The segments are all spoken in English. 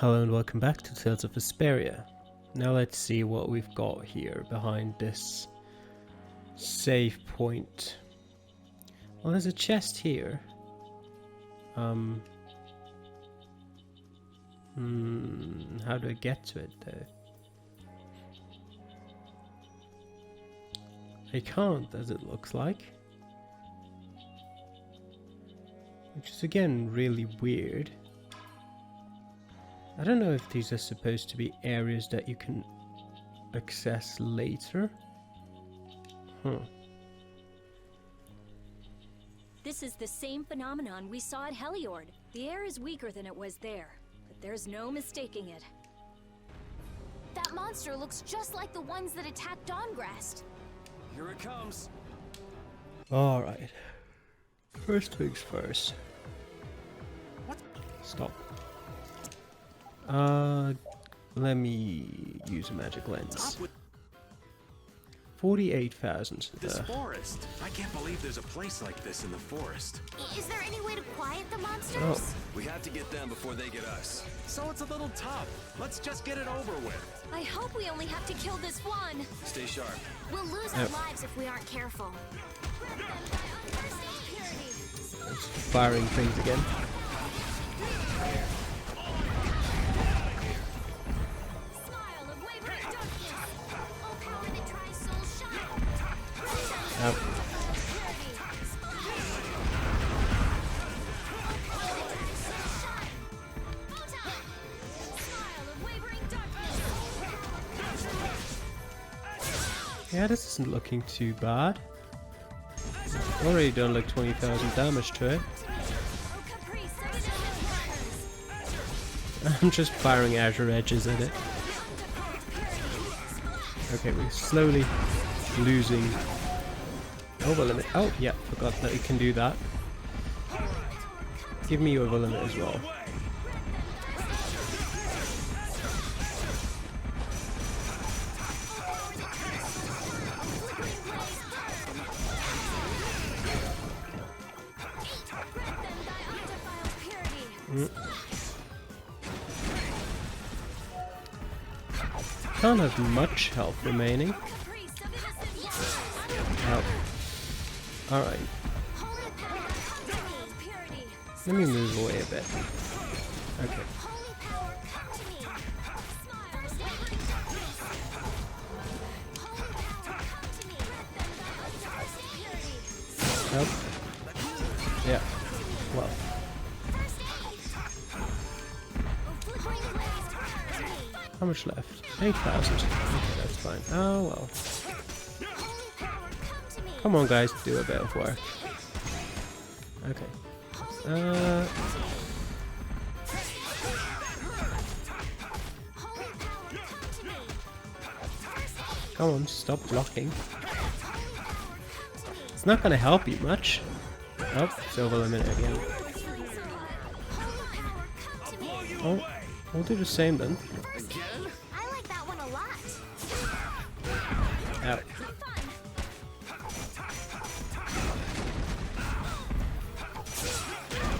Hello and welcome back to Tales of Vesperia. Now let's see what we've got here behind this save point. Well, there's a chest here. How do I get to it though? I can't, as it looks like. Which is again really weird. I don't know if these are supposed to be areas that you can access later. This is the same phenomenon we saw at Heliord. The air is weaker than it was there, but there's no mistaking it. That monster looks just like the ones that attacked Dawngrest. Here it comes. Alright. First things first. What? Stop. Let me use a magic lens. 48,000. This forest. I can't believe there's a place like this in the forest. Is there any way to quiet the monsters? Oh. We have to get them before they get us. So it's a little tough. Let's just get it over with. I hope we only have to kill this one. Stay sharp. We'll lose our lives if we aren't careful. It's firing things again. Yep. Yeah, this isn't looking too bad. Already done like 20,000 damage to it. I'm just firing azure edges at it. Okay, we're slowly losing over limit. Oh yeah, forgot that you can do that. Give me over limit as well. Can't have much health remaining. Oh. Alright. Let me move away a bit. Okay. Nope. Yeah. Well. How much left? 8,000. Okay, that's fine. Oh well. Come on guys, do a bit of work. Okay. Come on, stop blocking. It's not gonna help you much. Oh, it's over limit again. Oh, we'll do the same then. I like that one a lot. Ow.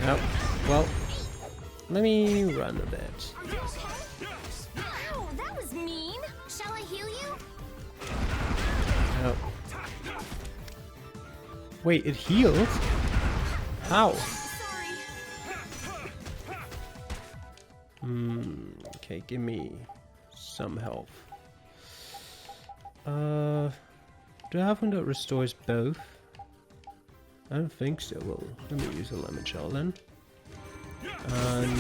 Oh, well, let me run a bit. Wow, that was mean. Shall I heal you? Oh. Wait, it healed? How? Sorry. Okay, give me some health. Do I have one that restores both? I don't think so. Well, let me use a lemon shell then. And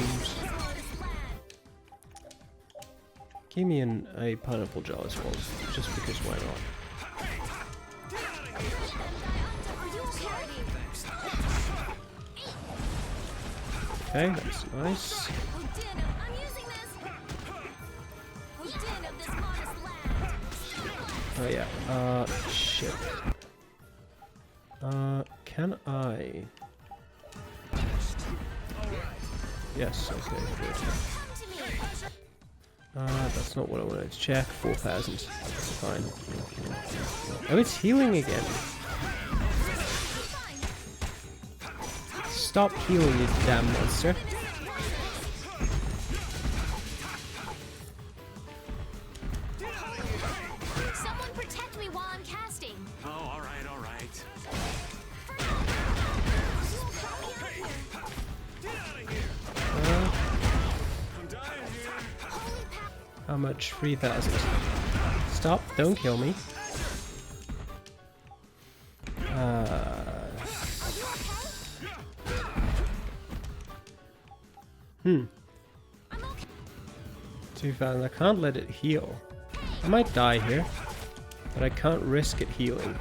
give me a pineapple jar as well, just because why not? Okay, that's nice. Oh yeah, shit. Can I? Yes, okay, good. That's not what I wanted to check. 4,000. That's fine. Oh, it's healing again. Stop healing, you damn monster. How much? 3,000. Stop, don't kill me. Hmm. 2,000. I can't let it heal. I might die here, but I can't risk it healing.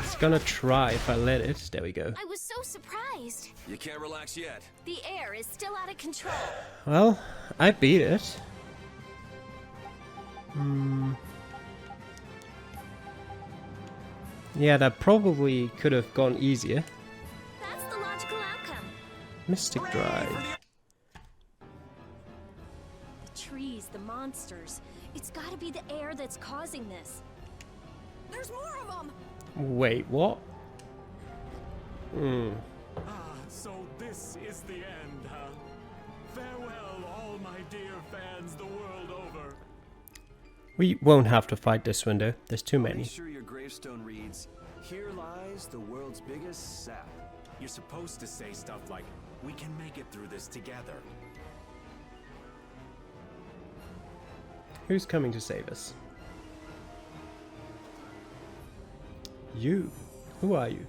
It's gonna try if I let it. There we go. I was so surprised. You can't relax yet. The air is still out of control. Well, I beat it. Yeah, that probably could have gone easier. That's the logical outcome. Mystic Drive. The trees, the monsters. It's gotta be the air that's causing this. There's more of them! Wait, what? So this is the end, huh? Farewell, all my dear fans the world over. We won't have to fight this window. There's too Make many. sure your gravestone reads, "Here lies the world's biggest sap." You're supposed to say stuff like, "We can make it through this together." Who's coming to save us? You. Who are you?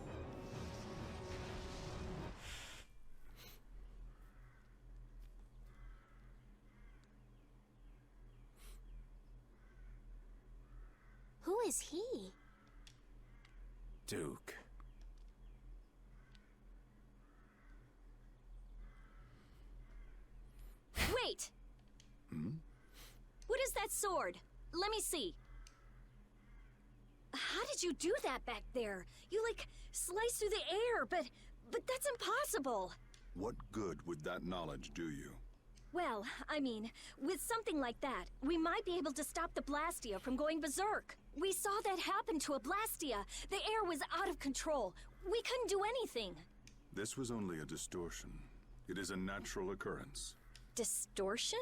Who is he? Duke. Wait! What is that sword? Let me see. How did you do that back there? You, like, sliced through the air, but that's impossible. What good would that knowledge do you? Well, I mean, with something like that, we might be able to stop the Blastia from going berserk. We saw that happen to a Blastia. The air was out of control. We couldn't do anything. This was only a distortion. It is a natural occurrence. Distortion?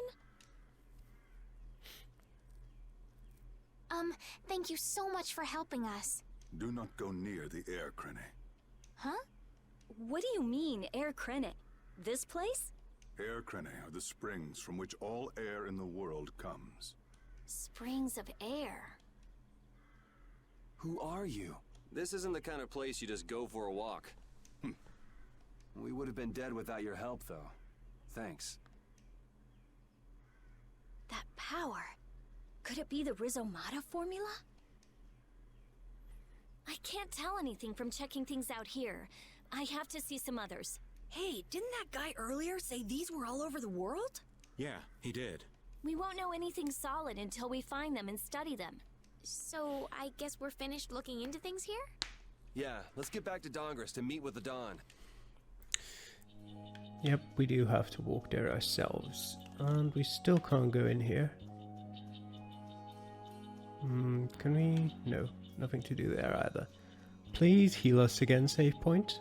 Thank you so much for helping us. Do not go near the air, Krene. Huh? What do you mean, Air Krenet? This place? Air Krene are the springs from which all air in the world comes. Springs of air. Who are you? This isn't the kind of place you just go for a walk. We would have been dead without your help, though. Thanks. That power. Could it be the Rizomata formula? I can't tell anything from checking things out here. I have to see some others. Hey, didn't that guy earlier say these were all over the world? Yeah, he did. We won't know anything solid until we find them and study them. So, I guess we're finished looking into things here? Yeah, let's get back to Dongris to meet with the Dawn. Yep, we do have to walk there ourselves. And we still can't go in here. Can we? No, nothing to do there either. Please heal us again, save point.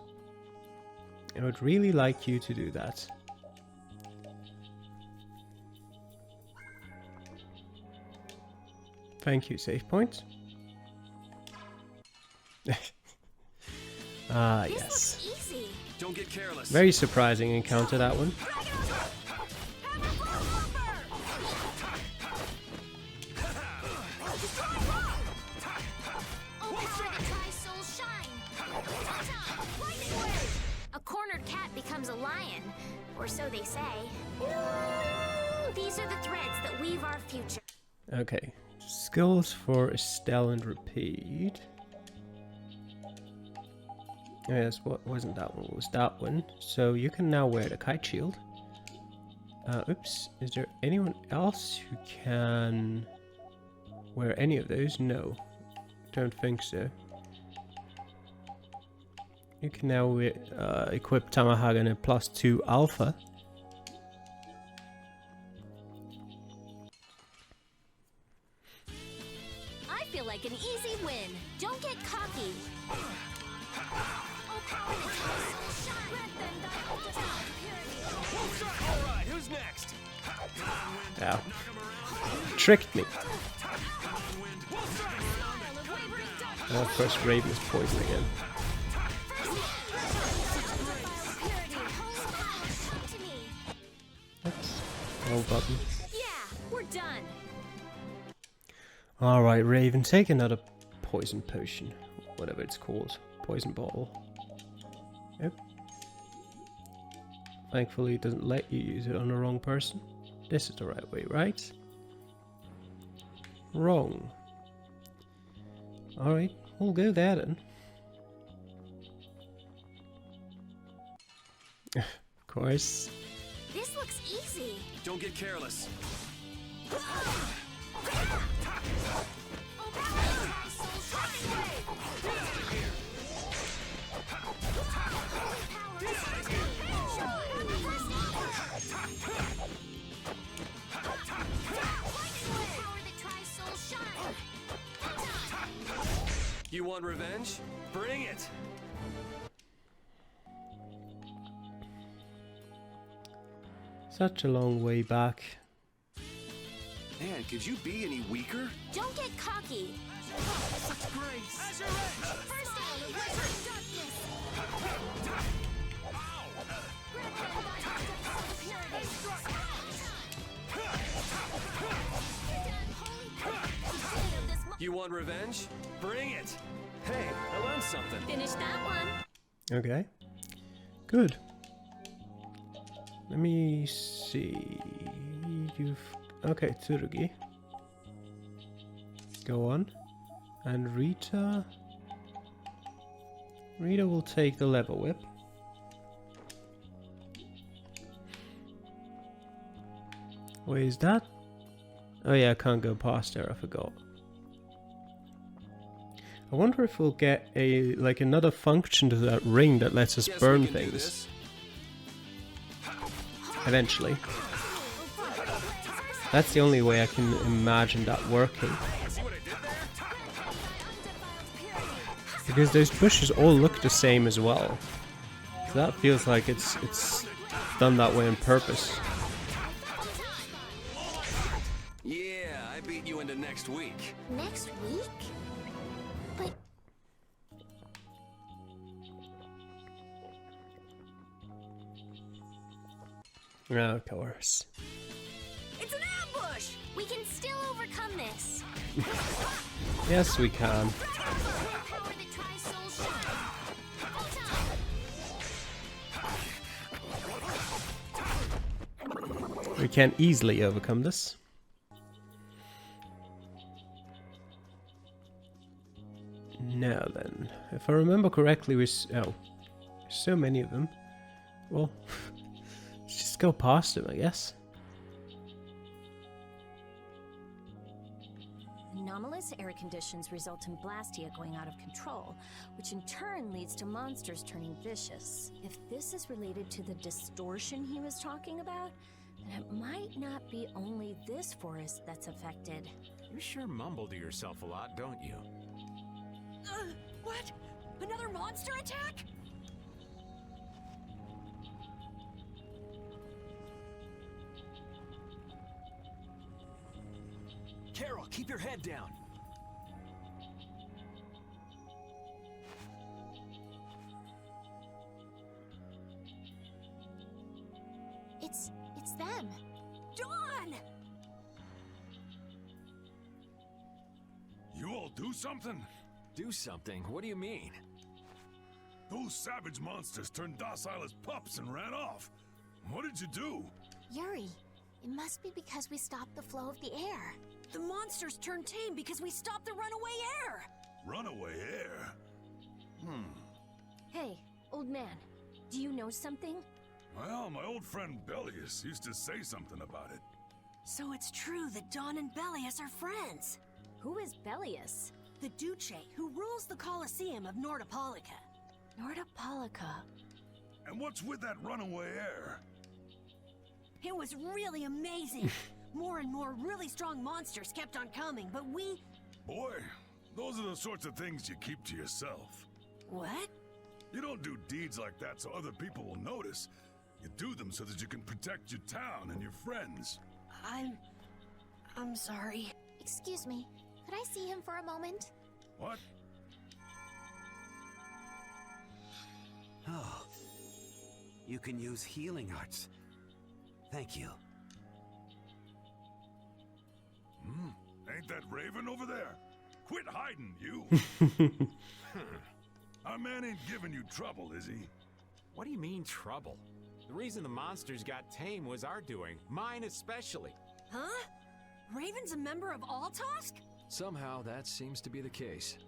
I would really like you to do that. Thank you, save point. Ah, yes. This looks easy. Don't get careless. Very surprising encounter, that one. A cornered cat becomes a lion, or so they say. These are the threads that weave our future. Okay. Skills for Estelle and Repeat. Yes, what wasn't that one? It was that one. So you can now wear the kite shield. Oops. Is there anyone else who can wear any of those? No. Don't think so. You can now equip Tamahagan at +2 alpha. I feel like an easy win. Don't get cocky. Alright, who's next? Ow. Tricked me. And of course, Raven is poisoned again. Oops. Wrong button. Yeah, we're done. Alright, Raven, take another poison potion. Whatever it's called. Poison bottle. Yep. Thankfully it doesn't let you use it on the wrong person. This is the right way, right? Wrong. Alright, we'll go there then. Of course. This looks easy. Don't get careless. You want revenge? Bring it! Such a long way back. Man, could you be any weaker? Don't get cocky. Such grace! Azure First aid, darkness. You want revenge? Bring it! Hey, I learned something. Finish that one. Okay. Good. Let me see. You've... Okay, Tsurugi. Go on. And Rita... Rita will take the level whip. Wait, is that? Oh yeah, I can't go past there, I forgot. I wonder if we'll get a like another function to that ring that lets us Guess burn we can do things this. eventually. That's the only way I can imagine that working. Because those bushes all look the same as well. So that feels like it's done that way on purpose. Yeah, I beat you into next week. Next week? But Of course. It's an ambush! we can still overcome this. Yes, we can. Power that tries soul shine. Full time. We can easily overcome this. Now then, if I remember correctly, oh, so many of them. Well, let's just go past them, I guess. Anomalous air conditions result in Blastia going out of control, which in turn leads to monsters turning vicious. If this is related to the distortion he was talking about, then it might not be only this forest that's affected. You sure mumble to yourself a lot, don't you? What? Another monster attack? Carol, keep your head down. It's them. Dawn! You all do something? Do something? What do you mean? Those savage monsters turned docile as pups and ran off. What did you do? Yuri, it must be because we stopped the flow of the air. The monsters turned tame because we stopped the runaway air! Runaway air? Hey, old man, do you know something? Well, my old friend Bellius used to say something about it. So it's true that Dawn and Bellius are friends. Who is Bellius? The Duce who rules the Colosseum of Nordopolica. Nordopolica? And what's with that runaway air? It was really amazing. More and more really strong monsters kept on coming, but we... Boy, those are the sorts of things you keep to yourself. What? You don't do deeds like that so other people will notice. You do them so that you can protect your town and your friends. I'm sorry. Excuse me, could I see him for a moment? What? Oh. You can use healing arts. Thank you. Ain't that Raven over there? Quit hiding, you! Our man ain't giving you trouble, is he? What do you mean, trouble? The reason the monsters got tame was our doing. Mine especially. Huh? Raven's a member of Altosk? Somehow that seems to be the case.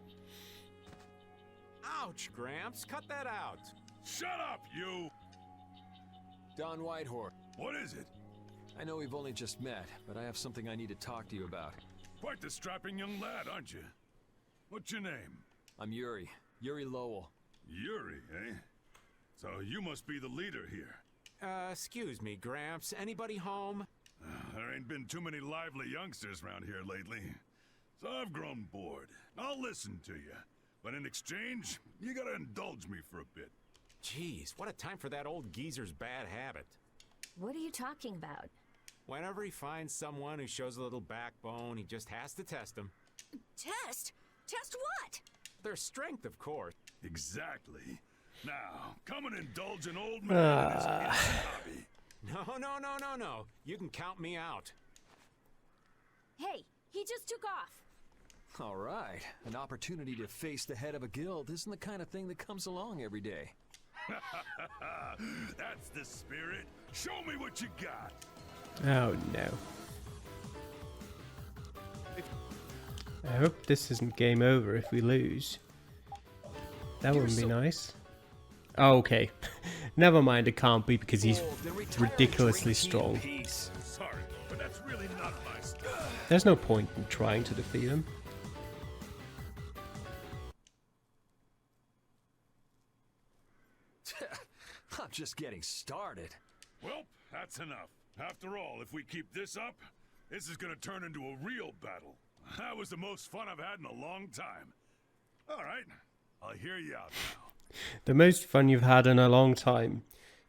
Ouch, Gramps. Cut that out. Shut up, you! Don Whitehorse. What is it? I know we've only just met, but I have something I need to talk to you about. Quite the strapping young lad, aren't you? What's your name? I'm Yuri. Yuri Lowell. Yuri, eh? So you must be the leader here. Excuse me, Gramps. Anybody home? There ain't been too many lively youngsters around here lately. So I've grown bored. I'll listen to you. But in exchange, you gotta indulge me for a bit. Jeez, what a time for that old geezer's bad habit. What are you talking about? Whenever he finds someone who shows a little backbone, he just has to test them. Test? Test what? Their strength, of course. Exactly. Now, come and indulge an old man in his innocent hobby. No. You can count me out. Hey, he just took off. All right. An opportunity to face the head of a guild isn't the kind of thing that comes along every day. That's the spirit. Show me what you got. Oh no. I hope this isn't game over if we lose. That wouldn't be nice. Oh, okay. Never mind, it can't be because he's ridiculously strong. Sorry, but that's really not my style. There's no point in trying to defeat him. I'm just getting started. Well, that's enough. After all, if we keep this up, this is gonna turn into a real battle. That was the most fun I've had in a long time. All right, I'll hear you out now. The most fun you've had in a long time.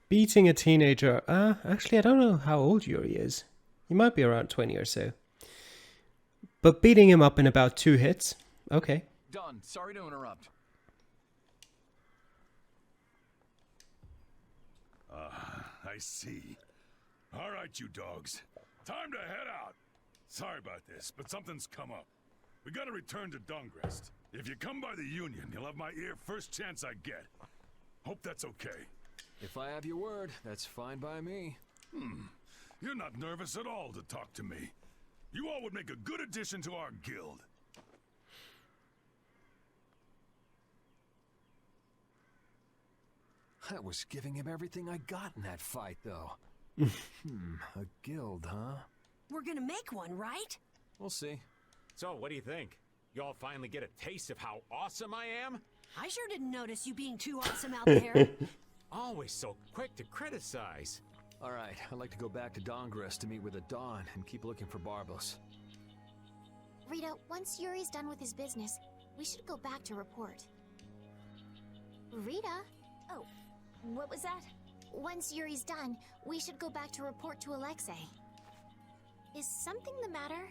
Beating a teenager. Actually, I don't know how old Yuri is. He might be around 20 or so. But beating him up in about 2 hits. Okay. Don, sorry to interrupt. I see. All right, you dogs. Time to head out. Sorry about this, but something's come up. We gotta return to Dungrest. If you come by the Union, you'll have my ear first chance I get. Hope that's okay. If I have your word, that's fine by me. You're not nervous at all to talk to me. You all would make a good addition to our guild. I was giving him everything I got in that fight, though. A guild, huh? We're gonna make one, right? We'll see. So, what do you think? You all finally get a taste of how awesome I am? I sure didn't notice you being too awesome out there. Always so quick to criticize. All right, I'd like to go back to Dungrest to meet with the Dawn and keep looking for Barbos. Rita, once Yuri's done with his business, we should go back to report. Rita? Oh, what was that? Once Yuri's done, we should go back to report to Alexei. Is something the matter?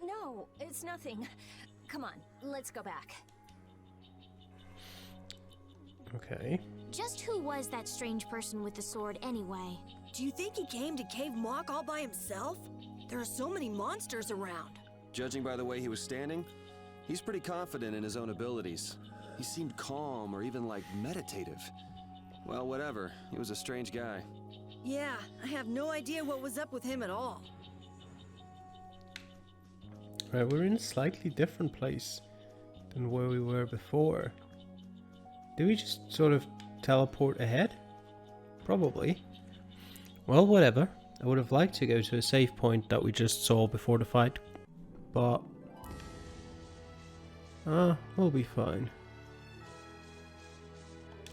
No, it's nothing. Come on, let's go back. Okay. Just who was that strange person with the sword anyway? Do you think he came to Cave Mock all by himself? There are so many monsters around. Judging by the way he was standing, he's pretty confident in his own abilities. He seemed calm or even like meditative. Well, whatever. He was a strange guy. Yeah, I have no idea what was up with him at all. Right, we're in a slightly different place than where we were before. Did we just sort of teleport ahead? Probably. Well, whatever. I would have liked to go to a save point that we just saw before the fight, but we'll be fine.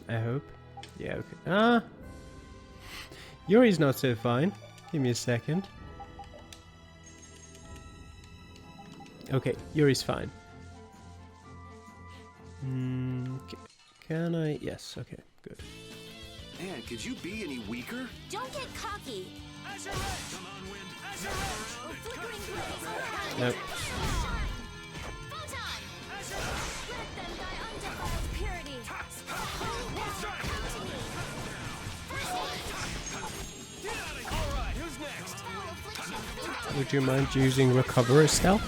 I hope. Yeah, okay. Yuri's not so fine. Give me a second. Okay, Yuri's fine. Can I? Yes, okay, good. Man, could you be any weaker? Don't get cocky! Come on, wind. Flickering blaze! Nope. Photon! Let them thy undefiled purity. All right, who's next? Foul affliction! Would you mind using recover stealth?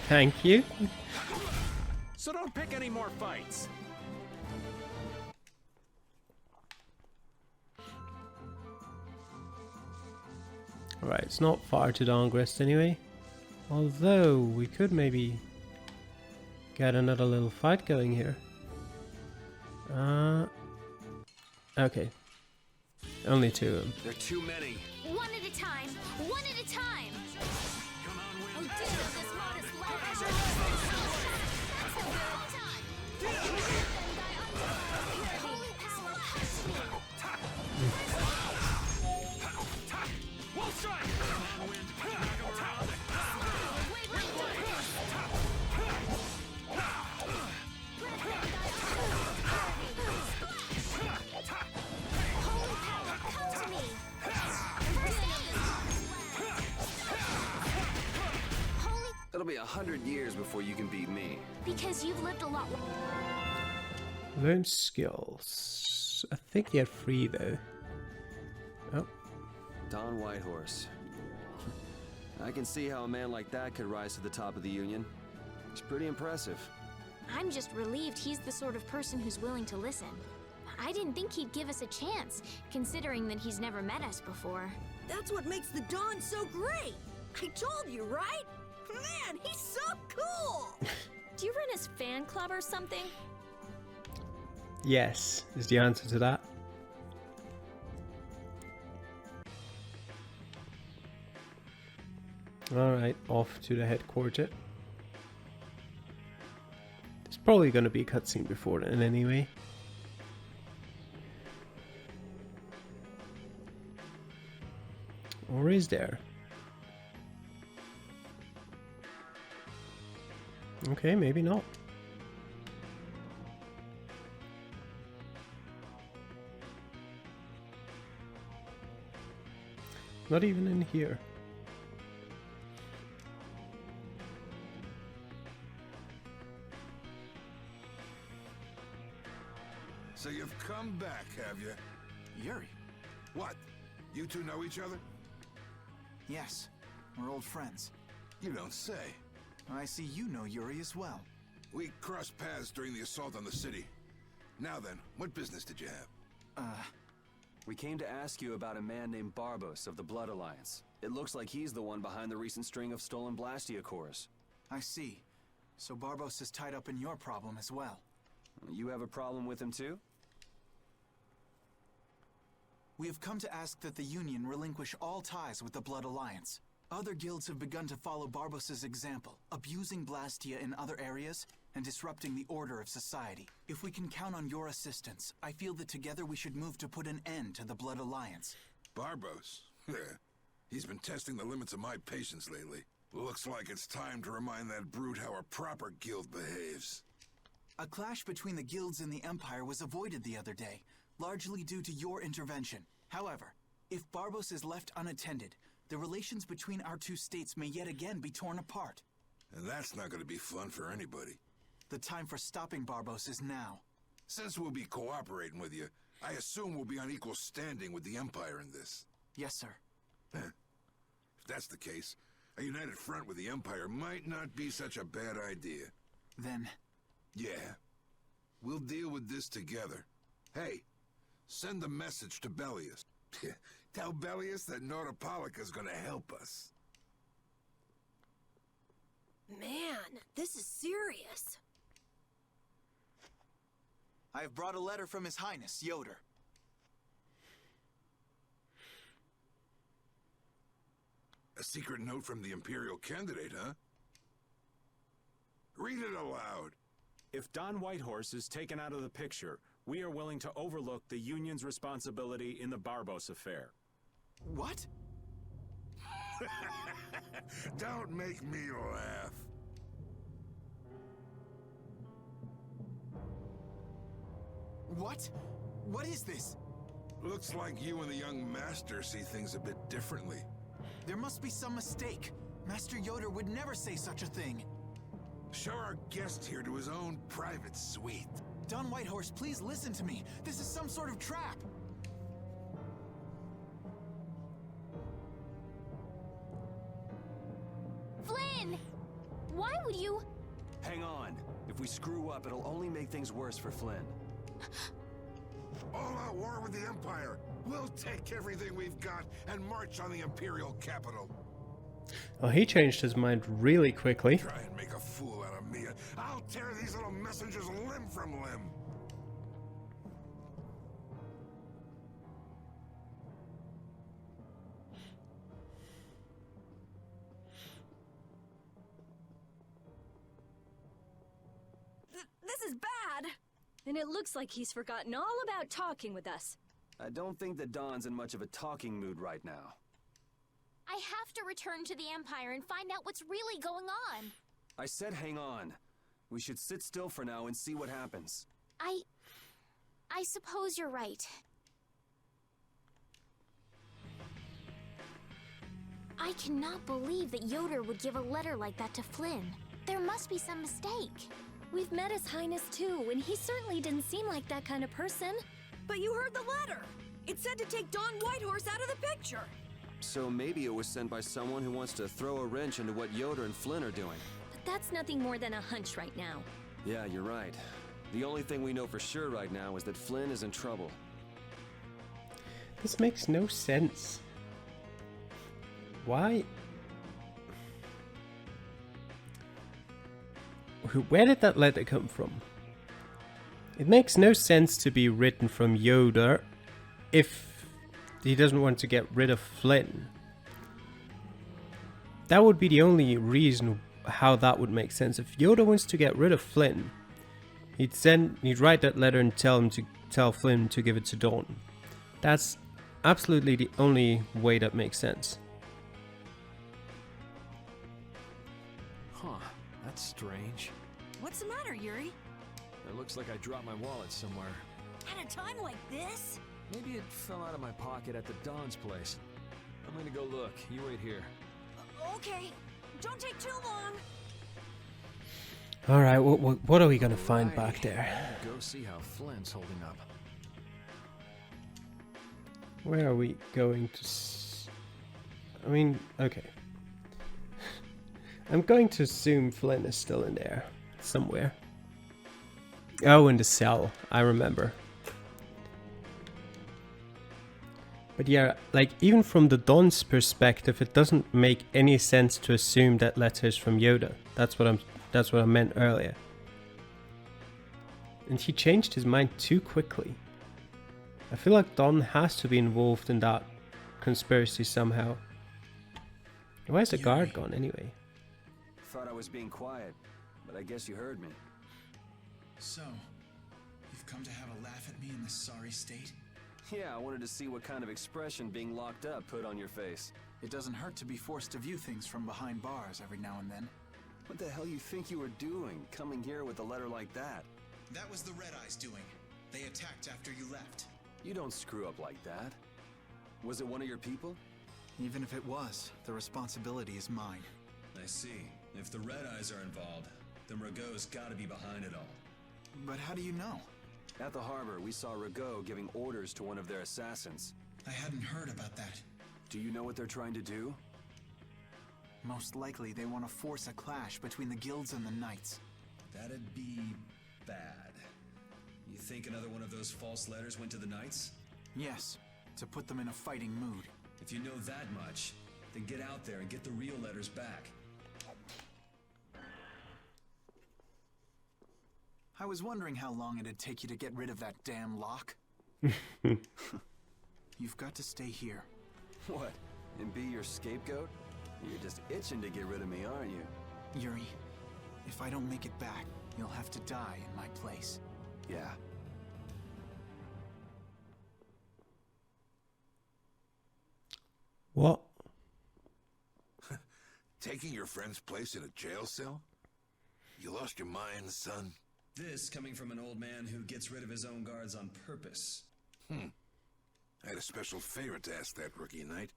Thank you. So don't pick any more fights. Alright, it's not far to Dongrest anyway. Although, we could maybe get another little fight going here. Okay. Only 2 of them. There are too many. One at a time. One at a time. Come on, Oh, win. dear, this modest lad. That's a good time. Holy power, come to me. Wolf strike. Come on, win. Knock him down. Wait, wait, wait. Holy power, come to me. Holy, It'll be 100 years before you can beat me. because you've lived a lot longer. Learn skills. I think you had 3 though. Oh, Don Whitehorse. I can see how a man like that could rise to the top of the Union. It's pretty impressive. I'm just relieved he's the sort of person who's willing to listen. I didn't think he'd give us a chance, considering that he's never met us before. That's what makes the Dawn so great! I told you, right? Man, he's so cool! Do you run his fan club or something? yes, is the answer to that. Alright, off to the headquarters. There's probably going to be a cutscene before then anyway. Or is there? Okay, maybe not. Not even in here. So you've come back, have you? Yuri? What? You two know each other? Yes, we're old friends. You don't say. I see you know Yuri as well. We crossed paths during the assault on the city. Now then, what business did you have? We came to ask you about a man named Barbos of the Blood Alliance. It looks like he's the one behind the recent string of stolen Blastia cores. I see. So Barbos is tied up in your problem as well. You have a problem with him too? We have come to ask that the Union relinquish all ties with the Blood Alliance. Other guilds have begun to follow Barbos' example, abusing Blastia in other areas and disrupting the order of society. If we can count on your assistance, I feel that together we should move to put an end to the Blood Alliance. Barbos? He's been testing the limits of my patience lately. Looks like it's time to remind that brute how a proper guild behaves. A clash between the guilds and the Empire was avoided the other day, largely due to your intervention. However, if Barbos is left unattended, the relations between our two states may yet again be torn apart. And that's not going to be fun for anybody. The time for stopping Barbos is now. Since we'll be cooperating with you, I assume we'll be on equal standing with the Empire in this. Yes, sir. If that's the case, a united front with the Empire might not be such a bad idea. Then, Yeah. We'll deal with this together. Hey, send a message to Bellius. Tell Bellius that Nordopolica's gonna help us. Man, this is serious. I have brought a letter from His Highness, Yoder. A secret note from the Imperial candidate, huh? Read it aloud. If Don Whitehorse is taken out of the picture, we are willing to overlook the Union's responsibility in the Barbos affair. What? Don't make me laugh. What? What is this? Looks like you and the young master see things a bit differently. There must be some mistake. Master Yoder would never say such a thing. Show our guest here to his own private suite. Don Whitehorse, please listen to me. This is some sort of trap. Why would you? Hang on. If we screw up, it'll only make things worse for Flynn. All-out war with the Empire. We'll take everything we've got and march on the Imperial capital. Oh, he changed his mind really quickly. Try and make a fool out of me. I'll tear these little messengers limb from limb. This is bad! And it looks like he's forgotten all about talking with us. I don't think that Don's in much of a talking mood right now. I have to return to the Empire and find out what's really going on. I said hang on. We should sit still for now and see what happens. I suppose you're right. I cannot believe that Yoder would give a letter like that to Flynn. There must be some mistake. We've met His Highness too, and he certainly didn't seem like that kind of person. But you heard the letter! It said to take Don Whitehorse out of the picture! So maybe it was sent by someone who wants to throw a wrench into what Yoder and Flynn are doing. But that's nothing more than a hunch right now. Yeah, you're right. The only thing we know for sure right now is that Flynn is in trouble. This makes no sense. Why? Where did that letter come from? It makes no sense to be written from Yoder if he doesn't want to get rid of Flynn. That would be the only reason how that would make sense. If Yoder wants to get rid of Flynn, he'd write that letter and tell Flynn to give it to Dawn. That's absolutely the only way that makes sense. Huh, that's strange. What's the matter, Yuri? It looks like I dropped my wallet somewhere. At a time like this? Maybe it fell out of my pocket at the Don's place. I'm gonna go look. You wait here. Okay. Don't take too long. Alright, what are we gonna find back there? Go see how Flynn's holding up. Where are we going to I mean, okay. I'm going to assume Flynn is still in there. Somewhere. Oh, in the cell. I remember. But yeah, like, even from the Don's perspective, it doesn't make any sense to assume that letter is from Yoda. That's what I meant earlier. And he changed his mind too quickly. I feel like Don has to be involved in that conspiracy somehow. Where's the guard gone anyway? Thought I was being quiet, but I guess you heard me. So, you've come to have a laugh at me in this sorry state? Yeah, I wanted to see what kind of expression being locked up put on your face. It doesn't hurt to be forced to view things from behind bars every now and then. What the hell you think you were doing, coming here with a letter like that? That was the Red Eyes doing. They attacked after you left. You don't screw up like that. Was it one of your people? Even if it was, the responsibility is mine. I see. If the Red Eyes are involved, then Rago's gotta be behind it all. But how do you know? At the harbor, we saw Rago giving orders to one of their assassins. I hadn't heard about that. Do you know what they're trying to do? Most likely they want to force a clash between the guilds and the knights. That'd be bad. You think another one of those false letters went to the Knights? Yes, to put them in a fighting mood. If you know that much, then get out there and get the real letters back. I was wondering how long it'd take you to get rid of that damn lock. You've got to stay here. What? And be your scapegoat? You're just itching to get rid of me, aren't you? Yuri, if I don't make it back, you'll have to die in my place. Yeah. What? Taking your friend's place in a jail cell? You lost your mind, son? This coming from an old man who gets rid of his own guards on purpose. I had a special favor to ask that rookie knight.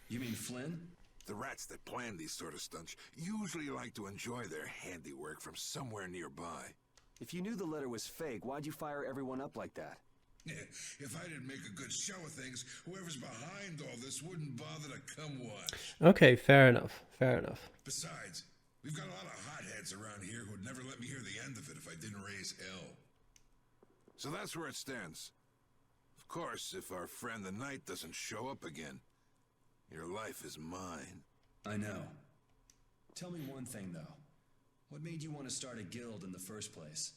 You mean Flynn? The rats that plan these sort of stunts usually like to enjoy their handiwork from somewhere nearby. If you knew the letter was fake, why'd you fire everyone up like that? If I didn't make a good show of things, whoever's behind all this wouldn't bother to come watch. Okay, fair enough. Fair enough. Besides, We've got a lot of hotheads around here who'd never let me hear the end of it if I didn't raise hell. So that's where it stands. Of course, if our friend the Knight doesn't show up again, your life is mine. I know. Tell me one thing, though. What made you want to start a guild in the first place?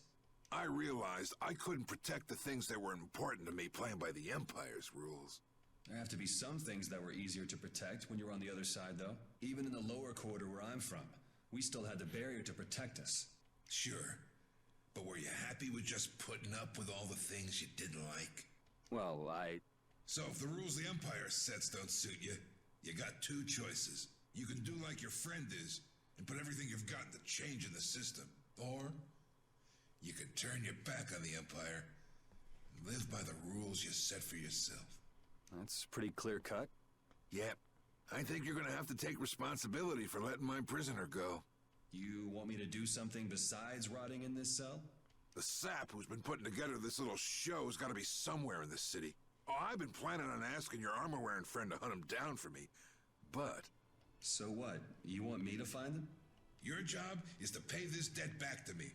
I realized I couldn't protect the things that were important to me playing by the Empire's rules. There have to be some things that were easier to protect when you're on the other side, though. Even in the lower quarter where I'm from, we still had the barrier to protect us. Sure. But were you happy with just putting up with all the things you didn't like? Well, So if the rules the Empire sets don't suit you, you got two choices. You can do like your friend is and put everything you've got into change in the system. Or you can turn your back on the Empire and live by the rules you set for yourself. that's pretty clear cut. Yep. I think you're gonna have to take responsibility for letting my prisoner go. You want me to do something besides rotting in this cell? The sap who's been putting together this little show's gotta be somewhere in this city. Oh, I've been planning on asking your armor-wearing friend to hunt him down for me. But So what? You want me to find them? your job is to pay this debt back to me.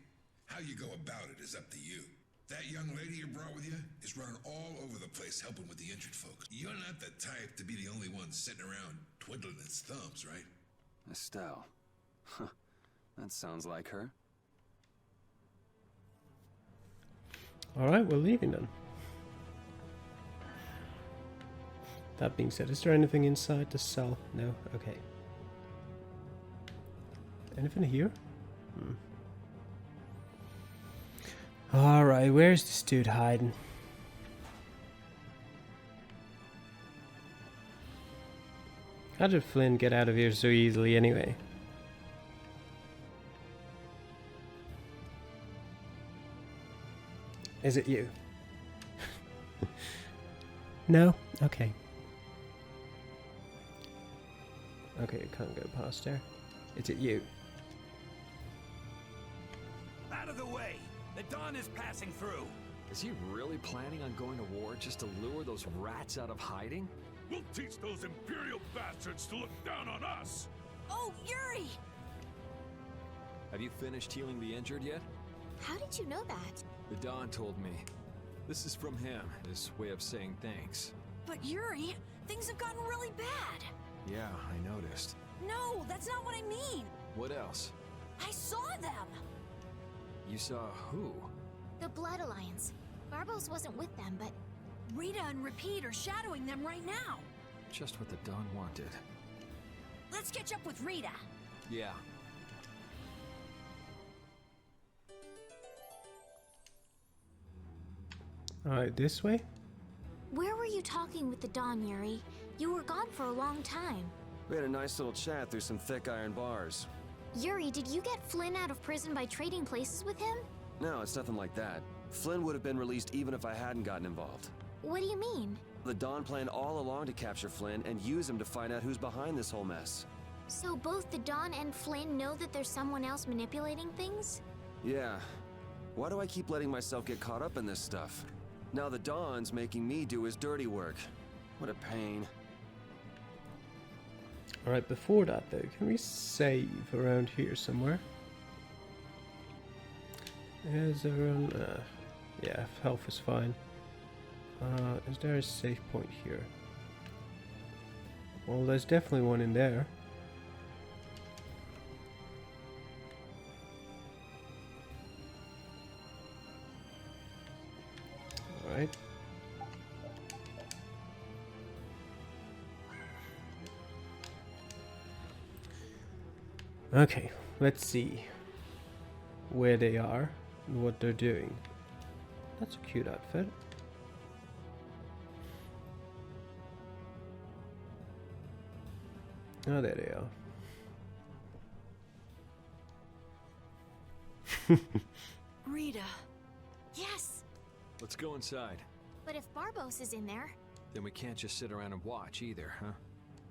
How you go about it is up to you. That young lady you brought with you is running all over the place helping with the injured folks. You're not the type to be the only one sitting around twiddling its thumbs, right? Estelle. Huh. That sounds like her. Alright, we're leaving then. That being said, is there anything inside the cell? No? Okay. Anything here? Alright, where's this dude hiding? How did Flynn get out of here so easily anyway? Is it you? No? Okay. Okay, you can't go past there. Is it you? Out of the way! The dawn is passing through! Is he really planning on going to war just to lure those rats out of hiding? We'll teach those Imperial bastards to look down on us! Oh, Yuri! Have you finished healing the injured yet? How did you know that? The Don told me. This is from him, his way of saying thanks. But Yuri, things have gotten really bad. Yeah, I noticed. No, that's not what I mean. What else? I saw them. You saw who? The Blood Alliance. Barbos wasn't with them, but Rita and Repeat are shadowing them right now. Just what the Don wanted. Let's catch up with Rita. Yeah. Alright, this way? where were you talking with the Don, Yuri? You were gone for a long time. We had a nice little chat through some thick iron bars. Yuri, did you get Flynn out of prison by trading places with him? No, it's nothing like that. Flynn would have been released even if I hadn't gotten involved. What do you mean? The Don planned all along to capture Flynn and use him to find out who's behind this whole mess. So both the Don and Flynn know that there's someone else manipulating things? Yeah. Why do I keep letting myself get caught up in this stuff? Now the Don's making me do his dirty work. What a pain. Alright, before that though, can we save around here somewhere? Is everyone... yeah, health is fine. Is there a save point here? Well, there's definitely one in there. Alright. Okay, let's see where they are and what they're doing. That's a cute outfit. Oh, there they are. Rita. Yes! Let's go inside. But if Barbos is in there... Then we can't just sit around and watch either, huh?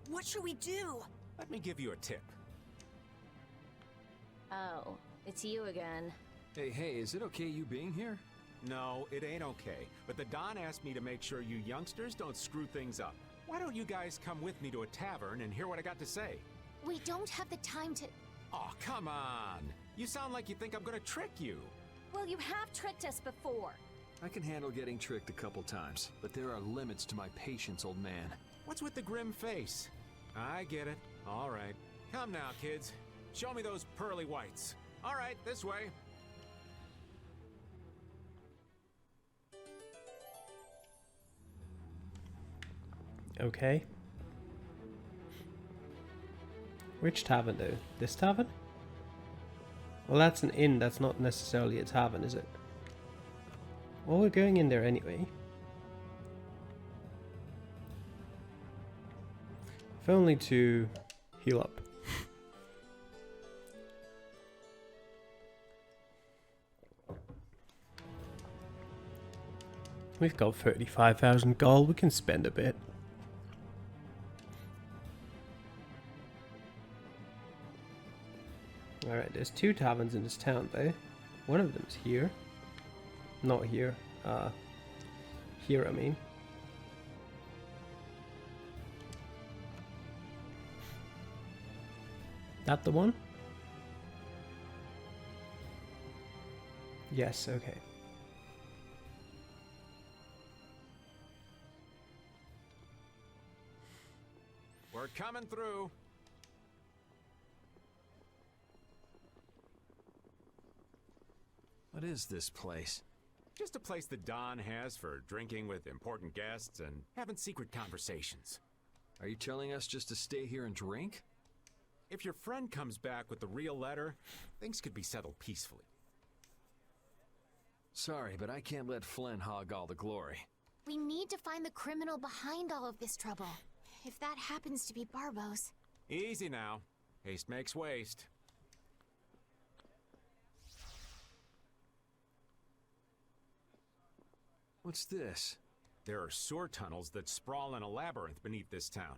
What should we do? Let me give you a tip. Oh, it's you again. Hey, is it okay you being here? No, it ain't okay. But the Don asked me to make sure you youngsters don't screw things up. Why don't you guys come with me to a tavern and hear what I got to say? We don't have the time to... Oh, come on. You sound like you think I'm gonna trick you. Well, you have tricked us before. I can handle getting tricked a couple times, but there are limits to my patience, old man. What's with the grim face? I get it. All right. Come now, kids. Show me those pearly whites. All right, this way. Okay. Which tavern though? This tavern? Well, that's an inn, that's not necessarily a tavern, is it? Well, we're going in there anyway. If only to heal up. We've got 35,000 gold, we can spend a bit. Alright, there's 2 taverns in this town though. One of them's here. Not here. Here I mean. That the one? Yes, okay. We're coming through. What is this place? Just a place the Don has for drinking with important guests and having secret conversations. Are you telling us just to stay here and drink? If your friend comes back with the real letter, things could be settled peacefully. Sorry, but I can't let Flynn hog all the glory. We need to find the criminal behind all of this trouble. If that happens to be Barbos. Easy now. Haste makes waste. What's this? There are sewer tunnels that sprawl in a labyrinth beneath this town.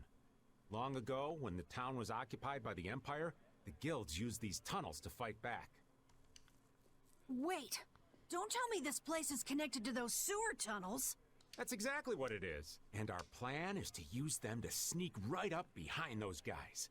Long ago, when the town was occupied by the Empire, the guilds used these tunnels to fight back. Wait! Don't tell me this place is connected to those sewer tunnels! That's exactly what it is. And our plan is to use them to sneak right up behind those guys.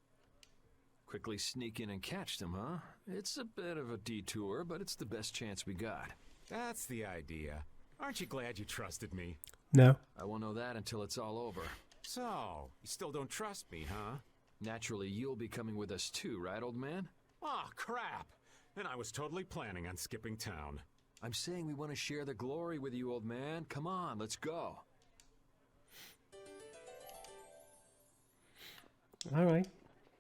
Quickly sneak in and catch them, huh? It's a bit of a detour, but it's the best chance we got. That's the idea. Aren't you glad you trusted me? No. I won't know that until it's all over. So, you still don't trust me, huh? Naturally, you'll be coming with us too, right, old man? Aw, crap! And I was totally planning on skipping town. I'm saying we want to share the glory with you, old man. Come on, let's go. Alright.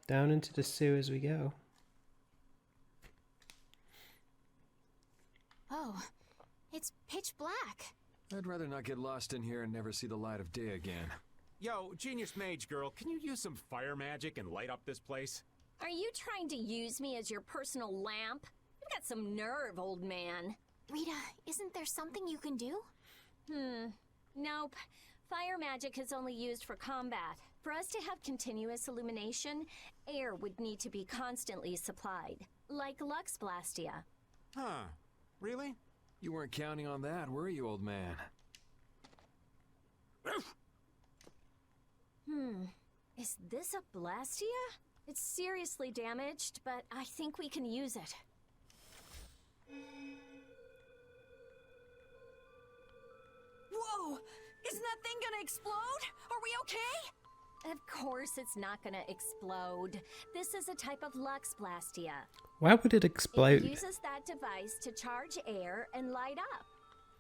Down into the sewers we go. Oh, it's pitch black. I'd rather not get lost in here and never see the light of day again. Yo, Genius Mage Girl, can you use some fire magic and light up this place? Are you trying to use me as your personal lamp? You've got some nerve, old man. Rita, isn't there something you can do? Nope. Fire magic is only used for combat. For us to have continuous illumination, air would need to be constantly supplied. Like Lux Blastia. Huh. Really? You weren't counting on that, were you, old man? Is this a Blastia? It's seriously damaged, but I think we can use it. Whoa! Isn't that thing gonna explode? Are we okay? Of course it's not gonna explode. This is a type of Lux Blastia. Why would it explode? It uses that device to charge air and light up.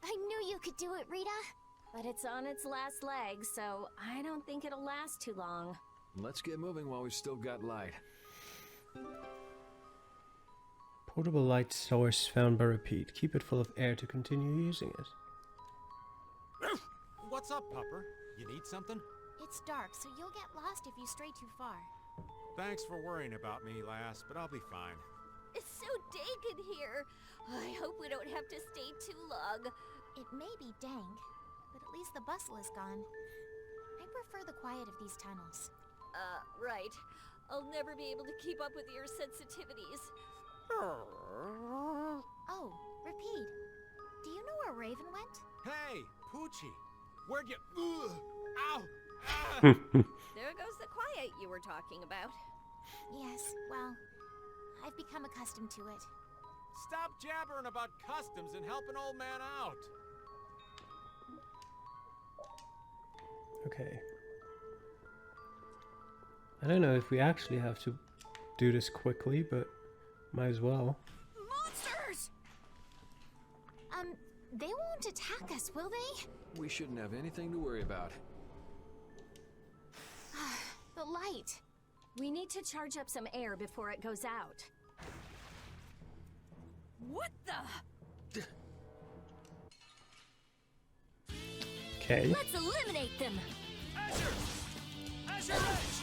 I knew you could do it, Rita. But it's on its last leg, so I don't think it'll last too long. Let's get moving while we've still got light. Portable light source found by repeat. Keep it full of air to continue using it. What's up, Pupper? You need something? It's dark, so you'll get lost if you stray too far. Thanks for worrying about me, lass, but I'll be fine. It's so dank in here. I hope we don't have to stay too long. It may be dank, but at least the bustle is gone. I prefer the quiet of these tunnels. Right. I'll never be able to keep up with your sensitivities. Oh, Repeat. Do you know where Raven went? Hey, Poochie! Where'd you... Ugh, ow! Ah! There goes the quiet you were talking about. Yes, well, I've become accustomed to it. Stop jabbering about customs and help an old man out. Okay. I don't know if we actually have to do this quickly, but might as well. Monsters! They won't attack us, will they? We shouldn't have anything to worry about. The light. We need to charge up some air before it goes out. What the? Okay. Let's eliminate them! Azure! Azure Edge!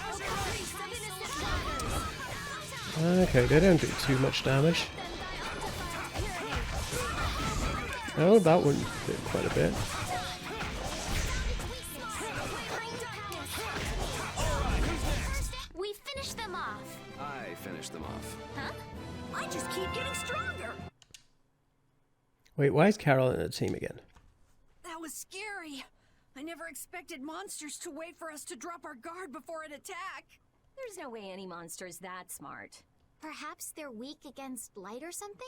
Azure! Okay, they don't do too much damage. Oh, that one did quite a bit. We finished them off. I finished them off. Huh? I just keep getting stronger. Wait, why is Carol in the team again? That was scary. I never expected monsters to wait for us to drop our guard before an attack. There's no way any monster's that smart. Perhaps they're weak against light or something?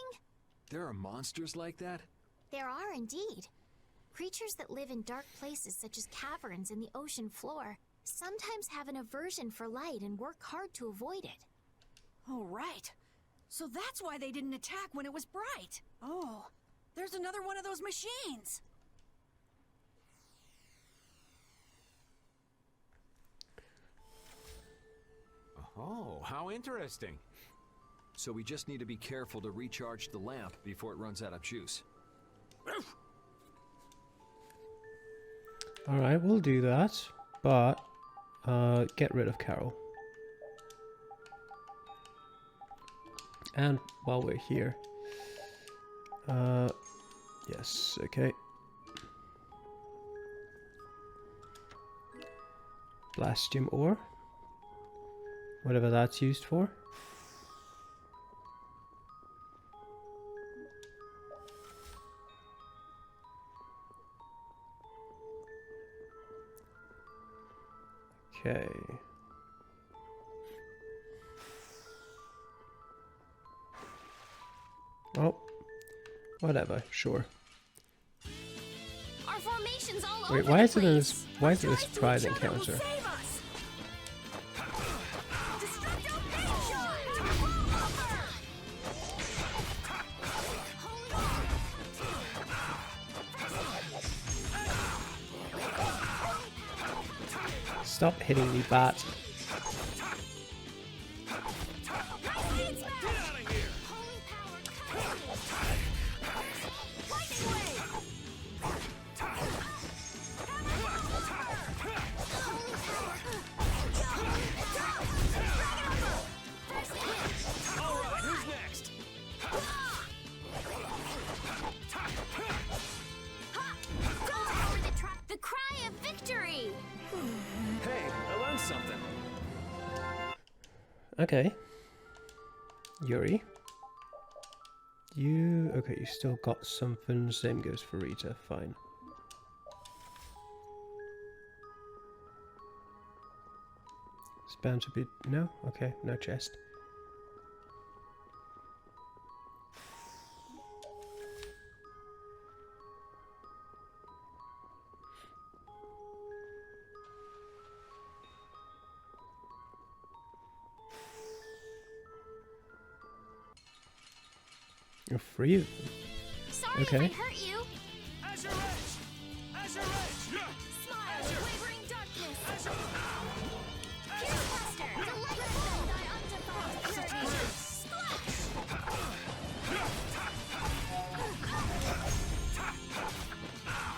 There are monsters like that? There are indeed. Creatures that live in dark places such as caverns in the ocean floor sometimes have an aversion for light and work hard to avoid it. Oh, right. So that's why they didn't attack when it was bright. Oh, there's another one of those machines. Oh, how interesting. So we just need to be careful to recharge the lamp before it runs out of juice. Alright, we'll do that, but get rid of Carol. And while we're here, yes, okay. Blastium ore, whatever that's used for. Okay. Oh, whatever, sure. Our formation's all Wait, over why the is it in this? place. Why is it this prize encounter? Save us. Destructo Stop hitting me, bat. The cry of victory! Hey, I learned something. Okay. Yuri. You... Okay, you still got something. Same goes for Rita. Fine. It's bound to be... No? Okay, no chest. You're free of them. Sorry Okay. if I hurt you. Azure Edge! Azure Edge! Yeah! Smile, wavering darkness. Azure! Pierce Buster, delightful. Thy undefined purity. Splash!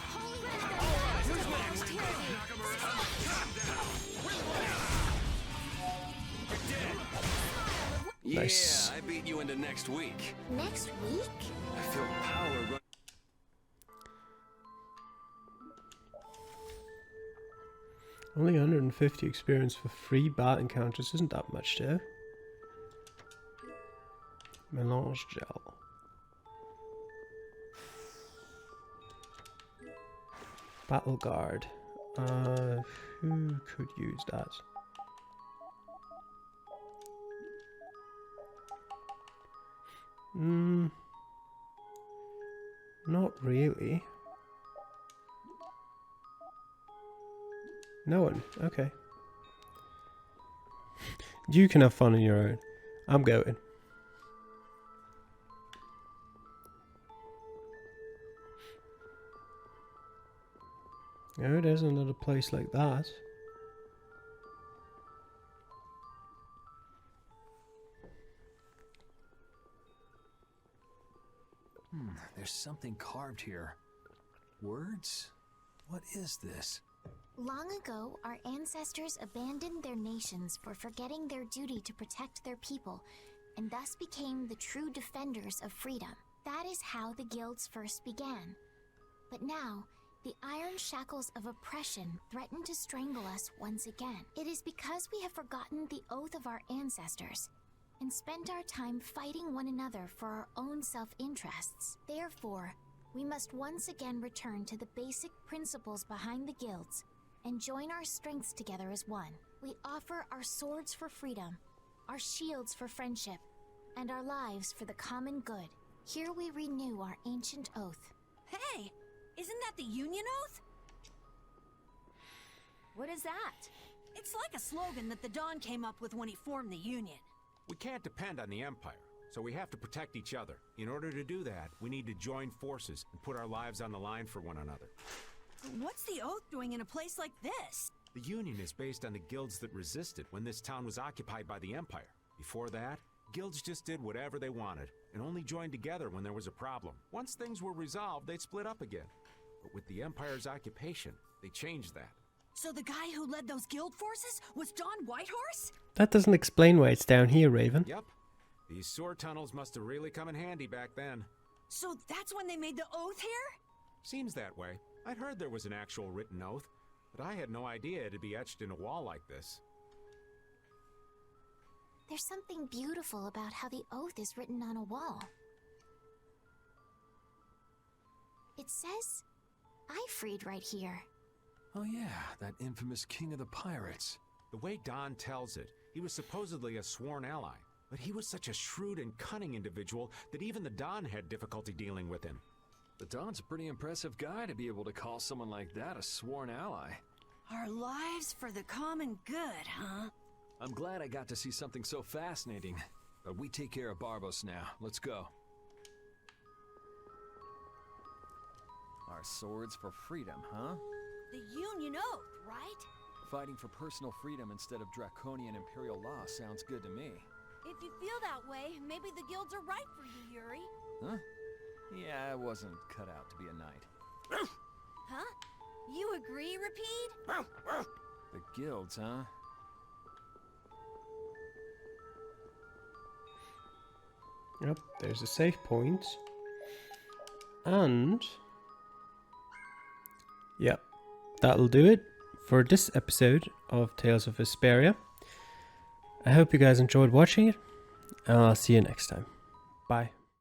Holy Wisdom, thy undefined tyranny. Nice. Yeah, I beat you into next week. Next week? I feel power run. Only 150 experience for free bat encounters isn't that much, though. Melange gel. Battle guard. Who could use that? Not really. No one. Okay. You can have fun on your own. I'm going. Oh, there's another place like that. There's something carved here. Words? What is this? Long ago, our ancestors abandoned their nations for forgetting their duty to protect their people, and thus became the true defenders of freedom. That is how the guilds first began. But now, the iron shackles of oppression threaten to strangle us once again. It is because we have forgotten the oath of our ancestors and spent our time fighting one another for our own self-interests. Therefore, we must once again return to the basic principles behind the guilds and join our strengths together as one. We offer our swords for freedom, our shields for friendship, and our lives for the common good. Here we renew our ancient oath. Hey, isn't that the Union Oath? What is that? It's like a slogan that the Don came up with when he formed the Union. We can't depend on the Empire, so we have to protect each other. In order to do that, we need to join forces and put our lives on the line for one another. What's the Oath doing in a place like this? The Union is based on the guilds that resisted when this town was occupied by the Empire. Before that, guilds just did whatever they wanted and only joined together when there was a problem. Once things were resolved, they'd split up again. But with the Empire's occupation, they changed that. So the guy who led those guild forces was Don Whitehorse? That doesn't explain why it's down here, Raven. Yep. These sewer tunnels must have really come in handy back then. So that's when they made the Oath here? Seems that way. I'd heard there was an actual written oath, but I had no idea it'd be etched in a wall like this. There's something beautiful about how the oath is written on a wall. It says, "I freed" right here. Oh yeah, that infamous king of the pirates. The way Don tells it, he was supposedly a sworn ally, but he was such a shrewd and cunning individual that even the Don had difficulty dealing with him. The Don's a pretty impressive guy to be able to call someone like that a sworn ally. Our lives for the common good, huh? I'm glad I got to see something so fascinating. But we take care of Barbos now. Let's go. Our swords for freedom, huh? The Union Oath, right? Fighting for personal freedom instead of draconian imperial law sounds good to me. If you feel that way, maybe the guilds are right for you, Yuri. Huh? Yeah, I wasn't cut out to be a knight. Huh? You agree, Repeat? The guilds, huh? Yep, there's a save point. And yep, that'll do it for this episode of Tales of Vesperia. I hope you guys enjoyed watching it, and I'll see you next time. Bye.